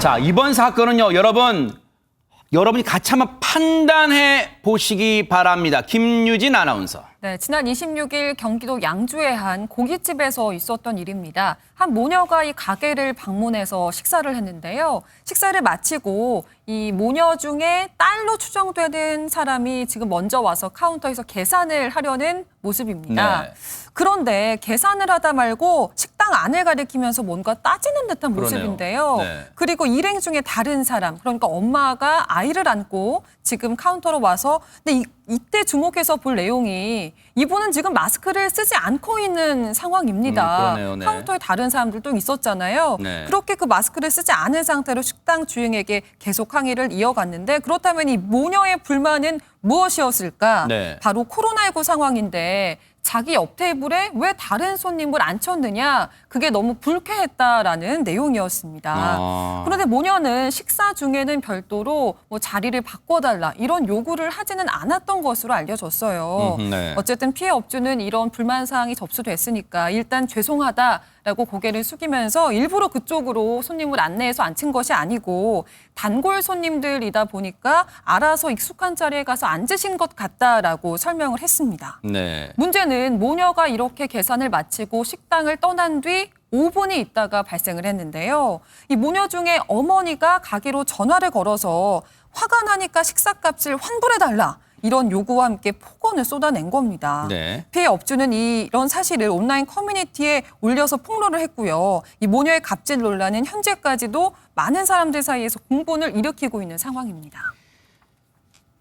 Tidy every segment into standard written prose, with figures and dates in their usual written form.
자, 이번 사건은요, 여러분이 같이 한번 판단해 보시기 바랍니다. 김유진 아나운서. 네, 지난 26일 경기도 양주의 한 고깃집에서 있었던 일입니다. 한 모녀가 이 가게를 방문해서 식사를 했는데요. 식사를 마치고 이 모녀 중에 딸로 추정되는 사람이 지금 먼저 와서 카운터에서 계산을 하려는 모습입니다. 네. 그런데 계산을 하다 말고 식당 안을 가리키면서 뭔가 따지는 듯한 그러네요. 모습인데요. 네. 그리고 일행 중에 다른 사람, 그러니까 엄마가 아이를 안고 지금 카운터로 와서 근데 이때 주목해서 볼 내용이 이분은 지금 마스크를 쓰지 않고 있는 상황입니다. 그러네요. 네. 카운터에 다른 사람들도 있었잖아요. 네. 그렇게 그 마스크를 쓰지 않은 상태로 식당 주인에게 계속 항의를 이어갔는데 그렇다면 이 모녀의 불만은 무엇이었을까? 네. 바로 코로나19 상황인데 자기 옆 테이블에 왜 다른 손님을 앉혔느냐? 그게 너무 불쾌했다라는 내용이었습니다. 그런데 모녀는 식사 중에는 별도로 뭐 자리를 바꿔달라 이런 요구를 하지는 않았던 것으로 알려졌어요. 네. 어쨌든 피해 업주는 이런 불만 사항이 접수됐으니까 일단 죄송하다라고 고개를 숙이면서 일부러 그쪽으로 손님을 안내해서 앉힌 것이 아니고 단골 손님들이다 보니까 알아서 익숙한 자리에 가서 앉으신 것 같다라고 설명을 했습니다. 네. 문제는 모녀가 이렇게 계산을 마치고 식당을 떠난 뒤 5분이 있다가 발생을 했는데요. 이 모녀 중에 어머니가 가게로 전화를 걸어서 화가 나니까 식사값을 환불해달라. 이런 요구와 함께 폭언을 쏟아낸 겁니다. 네. 피해 업주는 이런 사실을 온라인 커뮤니티에 올려서 폭로를 했고요. 이 모녀의 갑질 논란은 현재까지도 많은 사람들 사이에서 공분을 일으키고 있는 상황입니다.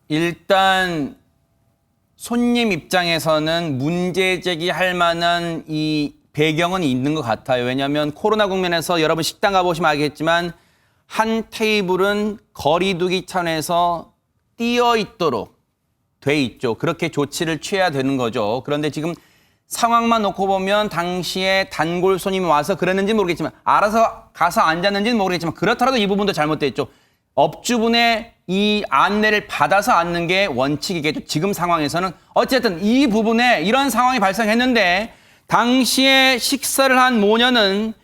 일단 손님 입장에서는 문제 제기할 만한 이 배경은 있는 것 같아요. 왜냐하면 코로나 국면에서 여러분 식당 가보시면 알겠지만 한 테이블은 거리 두기 차원에서 띄어 있도록 돼 있죠. 그렇게 조치를 취해야 되는 거죠. 그런데 지금 상황만 놓고 보면 당시에 단골 손님이 와서 그랬는지 모르겠지만 알아서 가서 앉았는지는 모르겠지만 그렇더라도 이 부분도 잘못됐죠. 업주분의 이 안내를 받아서 앉는 게 원칙이겠죠. 지금 상황에서는 어쨌든 이 부분에 이런 상황이 발생했는데 당시에 식사를 한 모녀는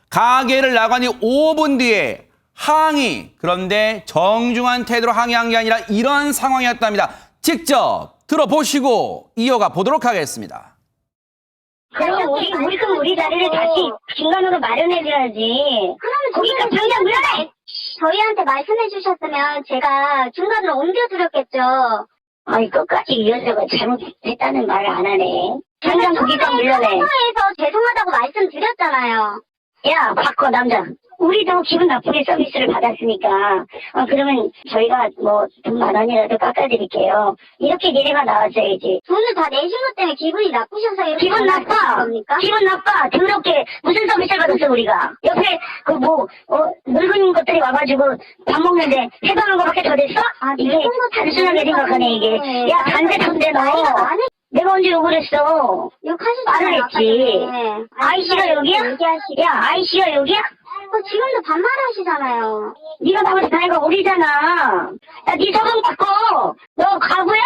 가게를 나간 후 5분 뒤에 항의, 그런데 정중한 태도로 항의한 게 아니라 이런 상황이었답니다. 직접 들어보시고 이어가 보도록 하겠습니다. 그럼 우리 자리를 다시 중간으로 마련해줘야지. 그러면 거기까지 당장 물러나! 저희한테 말씀해 주셨으면 제가 중간으로 옮겨드렸겠죠. 아니, 끝까지 이 여자가 잘못했다는 말을 안 하네. 당장 거기까지 물러내. 통화에서 죄송하다고 말씀드렸잖아요. 야, 바꿔, 남자. 우리도 기분 나쁘게 서비스를 받았으니까, 그러면 저희가 뭐, 돈 10,000원이라도 깎아드릴게요. 이렇게 니네가 나왔어야지. 돈을 다 내신 것 때문에 기분이 나쁘셔서 이렇게. 기분 나빠! 기분 나빠! 더럽게 무슨 서비스를 받았어, 우리가? 옆에, 늙은 것들이 와가지고 밥 먹는데 해방한 거밖에 더 됐어? 이게 단순하게 생각하네, 이게. 야, 반대 톤데 너. 내가 언제 욕을 했어? 말을 했지. 아이씨가 여기야? 야, 아이씨가 여기야? 지금도 반말하시잖아요. 네가 나보다 나이가 어리잖아. 야, 네 저건 바꿔. 너 가구야?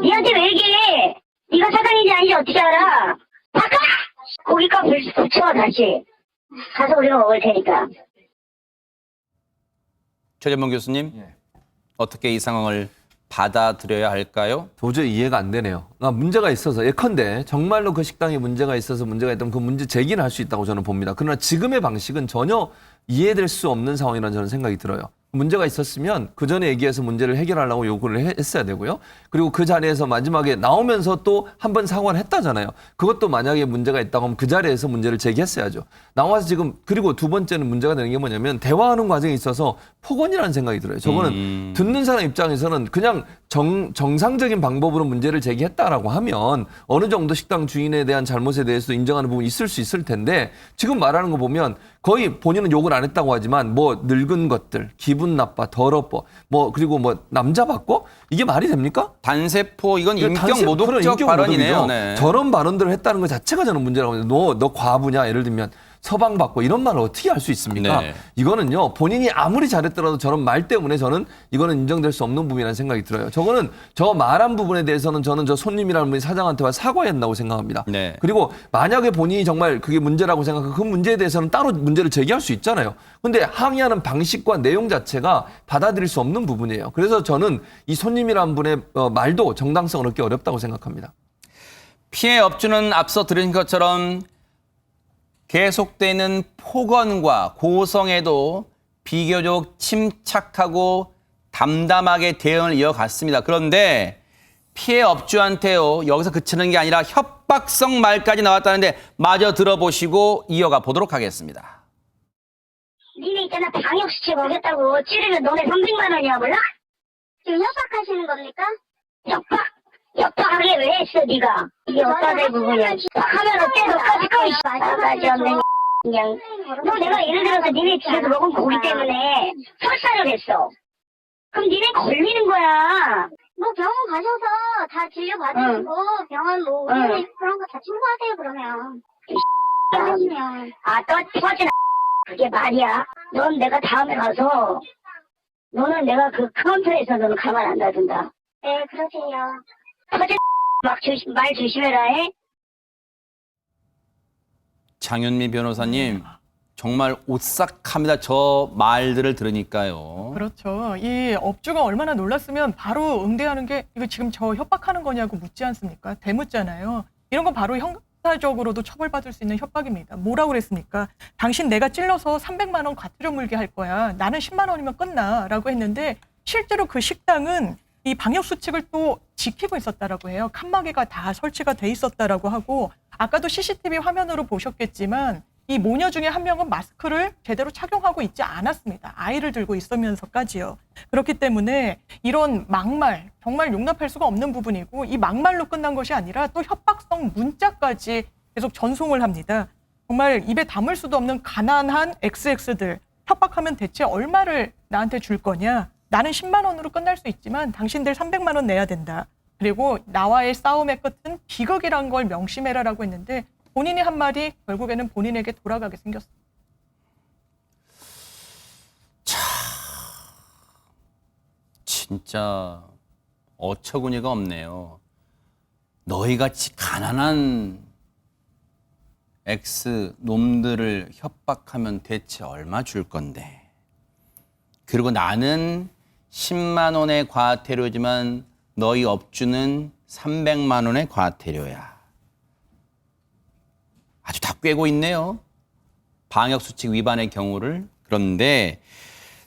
니한테 왜 얘기해? 네가 사장인지 아닌지 어떻게 알아? 바꿔! 고깃값 붙여 다시. 가서 우리가 먹을 테니까. 최재범 교수님, 어떻게 이 상황을 받아들여야 할까요? 도저히 이해가 안 되네요. 문제가 있어서 예컨대 정말로 그 식당에 문제가 있어서 문제가 있다면 그 문제 제기는 할 수 있다고 저는 봅니다. 그러나 지금의 방식은 전혀 이해될 수 없는 상황이라는 저는 생각이 들어요. 문제가 있었으면 그 전에 얘기해서 문제를 해결하려고 요구를 했어야 되고요. 그리고 그 자리에서 마지막에 나오면서 또 한 번 사과를 했다잖아요. 그것도 만약에 문제가 있다고 하면 그 자리에서 문제를 제기했어야죠. 나와서 지금 그리고 두 번째는 문제가 되는 게 뭐냐면 대화하는 과정에 있어서 폭언이라는 생각이 들어요. 저거는 듣는 사람 입장에서는 그냥 정상적인 방법으로 문제를 제기했다라고 하면 어느 정도 식당 주인에 대한 잘못에 대해서 인정하는 부분이 있을 수 있을 텐데 지금 말하는 거 보면 거의 본인은 욕을 안 했다고 하지만 뭐 늙은 것들, 기분 나빠, 더럽고 그리고 남자 받고 이게 말이 됩니까? 단세포 이건 인격 모독적 발언이네요. 네. 저런 발언들을 했다는 것 자체가 저는 문제라고 합니다. 너 과부냐 예를 들면 서방받고 이런 말을 어떻게 할 수 있습니까? 네. 이거는요, 본인이 아무리 잘했더라도 저런 말 때문에 저는 이거는 인정될 수 없는 부분이라는 생각이 들어요. 저거는 저 말한 부분에 대해서는 저는 저 손님이라는 분이 사장한테 사과해야 한다고 생각합니다. 네. 그리고 만약에 본인이 정말 그게 문제라고 생각하고 그 문제에 대해서는 따로 문제를 제기할 수 있잖아요. 근데 항의하는 방식과 내용 자체가 받아들일 수 없는 부분이에요. 그래서 저는 이 손님이라는 분의 말도 정당성을 얻기 어렵다고 생각합니다. 피해 업주는 앞서 들은 것처럼 계속되는 폭언과 고성에도 비교적 침착하고 담담하게 대응을 이어갔습니다. 그런데 피해 업주한테요, 여기서 그치는 게 아니라 협박성 말까지 나왔다는데 마저 들어보시고 이어가 보도록 하겠습니다. 니네 있잖아, 방역수칙 어겼다고 찌르면 너네 300만 원이야, 몰라? 지금 협박하시는 겁니까? 협박하게 왜 했어, 네가? 이게 어디다 대고 그냥 하면 어때? 너까지 나가지 없는 그냥. 너 내가 예를 들어서 니네 집에서 먹은 고기 때문에 설사를 했어. 그럼 니네 걸리는 거야. 뭐 병원 가셔서 다 진료 받으시고 병원 뭐 그런 거 다 청구하세요, 그러면. 하시면. 또 터진 그게 말이야. 넌 내가 다음에 가서 너는 내가 그 카운터에서 너는 가만 안 놔둔다. 네, 그러세요. 터진 말 조심해라, 해. 장윤미 변호사님, 정말 오싹합니다. 저 말들을 들으니까요. 그렇죠. 이 업주가 얼마나 놀랐으면 바로 응대하는 게 이거 지금 저 협박하는 거냐고 묻지 않습니까? 대묻잖아요. 이런 거 바로 형사적으로도 처벌받을 수 있는 협박입니다. 뭐라고 그랬습니까? 당신 내가 찔러서 300만 원 과태료 물게 할 거야. 나는 10만 원이면 끝나. 라고 했는데 실제로 그 식당은 이 방역수칙을 또 지키고 있었다라고 해요. 칸막이가 다 설치가 돼 있었다라고 하고 아까도 CCTV 화면으로 보셨겠지만 이 모녀 중에 한 명은 마스크를 제대로 착용하고 있지 않았습니다. 아이를 들고 있으면서까지요. 그렇기 때문에 이런 막말 정말 용납할 수가 없는 부분이고 이 막말로 끝난 것이 아니라 또 협박성 문자까지 계속 전송을 합니다. 정말 입에 담을 수도 없는 가난한 XX들 협박하면 대체 얼마를 나한테 줄 거냐. 나는 10만 원으로 끝날 수 있지만 당신들 300만 원 내야 된다. 그리고 나와의 싸움의 끝은 비극이란 걸 명심해라라고 했는데 본인이 한 말이 결국에는 본인에게 돌아가게 생겼습니다. 진짜 어처구니가 없네요. 너희같이 가난한 놈들을 협박하면 대체 얼마 줄 건데. 그리고 나는 10만 원의 과태료지만 너희 업주는 300만 원의 과태료야. 아주 다 꿰고 있네요. 방역수칙 위반의 경우를. 그런데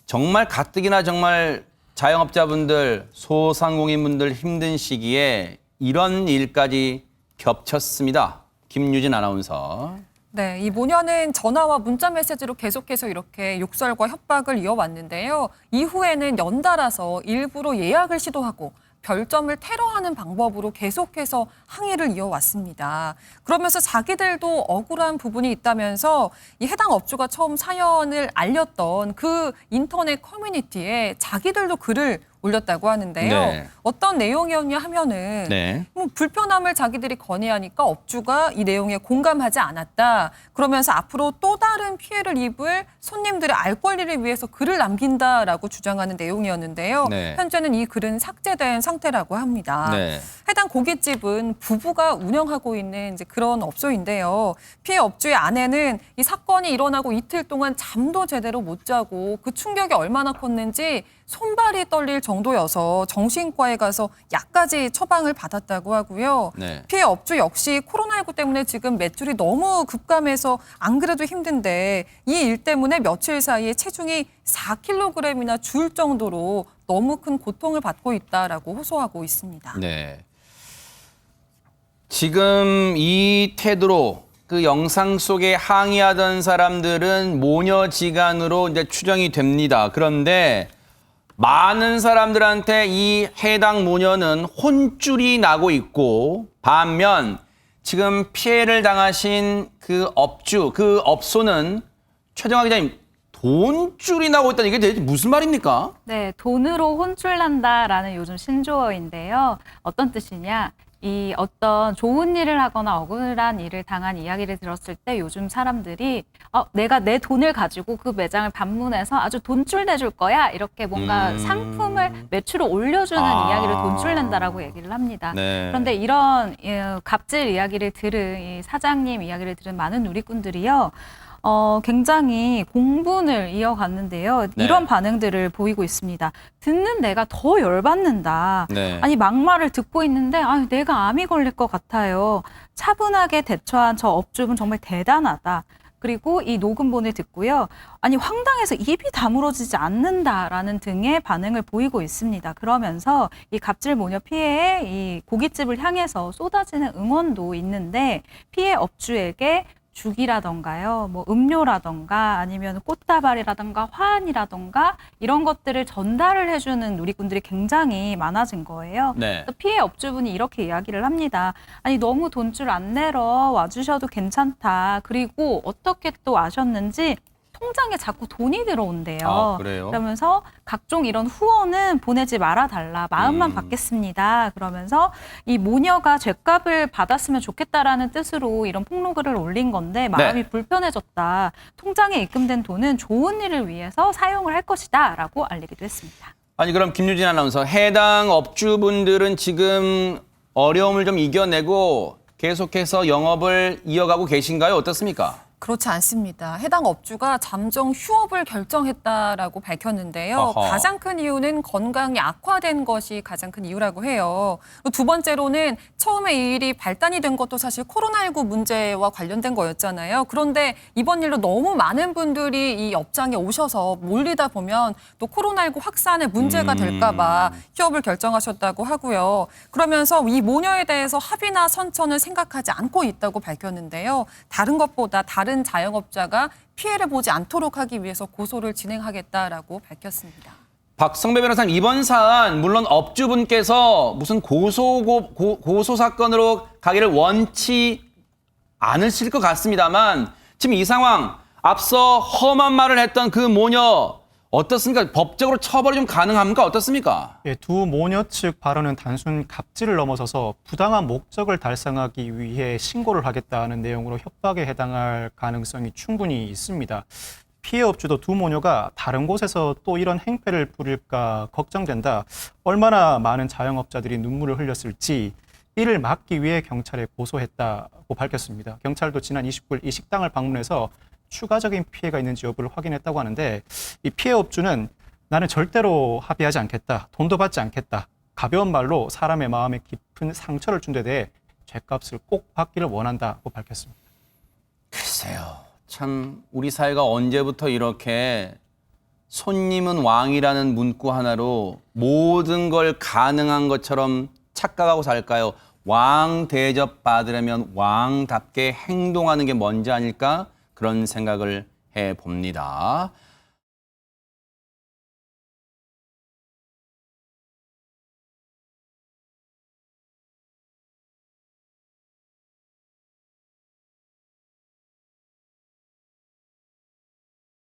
정말 가뜩이나 정말 자영업자분들, 소상공인분들 힘든 시기에 이런 일까지 겹쳤습니다. 김유진 아나운서. 네, 이 모녀는 전화와 문자 메시지로 계속해서 이렇게 욕설과 협박을 이어왔는데요. 이후에는 연달아서 일부러 예약을 시도하고 별점을 테러하는 방법으로 계속해서 항의를 이어왔습니다. 그러면서 자기들도 억울한 부분이 있다면서 이 해당 업주가 처음 사연을 알렸던 그 인터넷 커뮤니티에 자기들도 글을 올렸다고 하는데요. 네. 어떤 내용이었냐 하면은 네. 뭐 불편함을 자기들이 건의하니까 업주가 이 내용에 공감하지 않았다. 그러면서 앞으로 또 다른 피해를 입을 손님들의 알 권리를 위해서 글을 남긴다라고 주장하는 내용이었는데요. 네. 현재는 이 글은 삭제된 상태라고 합니다. 네. 해당 고깃집은 부부가 운영하고 있는 이제 그런 업소인데요. 피해 업주의 아내는 이 사건이 일어나고 이틀 동안 잠도 제대로 못 자고 그 충격이 얼마나 컸는지 손발이 떨릴 정도여서 정신과에 가서 약까지 처방을 받았다고 하고요. 네. 피해 업주 역시 코로나19 때문에 지금 매출이 너무 급감해서 안 그래도 힘든데 이 일 때문에 며칠 사이에 체중이 4kg이나 줄 정도로 너무 큰 고통을 받고 있다라고 호소하고 있습니다. 네. 지금 이 태도로 그 영상 속에 항의하던 사람들은 모녀지간으로 이제 추정이 됩니다. 그런데 많은 사람들한테 이 해당 모녀는 혼쭐이 나고 있고 반면 지금 피해를 당하신 그 업주, 그 업소는 최정화 기자님 돈줄이 나고 있다는 이게 대체 무슨 말입니까? 네, 돈으로 혼쭐난다라는 요즘 신조어인데요. 어떤 뜻이냐? 이 어떤 좋은 일을 하거나 억울한 일을 당한 이야기를 들었을 때 요즘 사람들이 내가 내 돈을 가지고 그 매장을 방문해서 아주 돈줄 내줄 거야. 이렇게 뭔가 상품을 매출을 올려주는 이야기를 돈줄 낸다라고 얘기를 합니다. 네. 그런데 이런 갑질 이야기를 들은 이 사장님 이야기를 들은 많은 누리꾼들이요. 굉장히 공분을 이어갔는데요. 네. 이런 반응들을 보이고 있습니다. 듣는 내가 더 열받는다. 네. 아니 막말을 듣고 있는데 내가 암이 걸릴 것 같아요. 차분하게 대처한 저 업주분 정말 대단하다. 그리고 이 녹음본을 듣고요. 아니 황당해서 입이 다물어지지 않는다라는 등의 반응을 보이고 있습니다. 그러면서 이 갑질 모녀 피해에 이 고깃집을 향해서 쏟아지는 응원도 있는데 피해 업주에게 죽이라던가요, 뭐 음료라던가 아니면 꽃다발이라던가 화환이라던가 이런 것들을 전달을 해주는 누리꾼들이 굉장히 많아진 거예요. 네. 그래서 피해 업주분이 이렇게 이야기를 합니다. 아니 너무 돈줄 안 내러 와주셔도 괜찮다. 그리고 어떻게 또 아셨는지 통장에 자꾸 돈이 들어온대요. 아, 그래요? 그러면서 각종 이런 후원은 보내지 말아달라. 마음만 받겠습니다. 그러면서 이 모녀가 죗값을 받았으면 좋겠다라는 뜻으로 이런 폭로글을 올린 건데 마음이 네. 불편해졌다. 통장에 입금된 돈은 좋은 일을 위해서 사용을 할 것이다. 라고 알리기도 했습니다. 아니 그럼 김유진 아나운서, 해당 업주분들은 지금 어려움을 좀 이겨내고 계속해서 영업을 이어가고 계신가요? 어떻습니까? 그렇지 않습니다. 해당 업주가 잠정 휴업을 결정했다라고 밝혔는데요. 어허. 가장 큰 이유는 건강이 악화된 것이 가장 큰 이유라고 해요. 두 번째로는 처음에 이 일이 발단이 된 것도 사실 코로나19 문제와 관련된 거였잖아요. 그런데 이번 일로 너무 많은 분들이 이 업장에 오셔서 몰리다 보면 또 코로나19 확산에 문제가 될까 봐 휴업을 결정하셨다고 하고요. 그러면서 이 모녀에 대해서 합의나 선처는 생각하지 않고 있다고 밝혔는데요. 다른 것보다 다른 자영업자가 피해를 보지 않도록 하기 위해서 고소를 진행하겠다라고 밝혔습니다. 박성배 변호사님, 이번 사안 물론 업주분께서 무슨 고소 사건으로 가기를 원치 않으실 것 같습니다만 지금 이 상황, 앞서 험한 말을 했던 그 모녀 어떻습니까? 법적으로 처벌이 좀 가능합니까? 어떻습니까? 예, 두 모녀 측 발언은 단순 갑질을 넘어서서 부당한 목적을 달성하기 위해 신고를 하겠다는 내용으로 협박에 해당할 가능성이 충분히 있습니다. 피해 업주도 두 모녀가 다른 곳에서 또 이런 행패를 부릴까 걱정된다. 얼마나 많은 자영업자들이 눈물을 흘렸을지 이를 막기 위해 경찰에 고소했다고 밝혔습니다. 경찰도 지난 29일 이 식당을 방문해서 추가적인 피해가 있는지 여부를 확인했다고 하는데 이 피해 업주는 나는 절대로 합의하지 않겠다. 돈도 받지 않겠다. 가벼운 말로 사람의 마음에 깊은 상처를 준 데 대해 죗값을 꼭 받기를 원한다고 밝혔습니다. 글쎄요. 참 우리 사회가 언제부터 이렇게 손님은 왕이라는 문구 하나로 모든 걸 가능한 것처럼 착각하고 살까요? 왕 대접 받으려면 왕답게 행동하는 게 먼저 아닐까? 그런 생각을 해봅니다.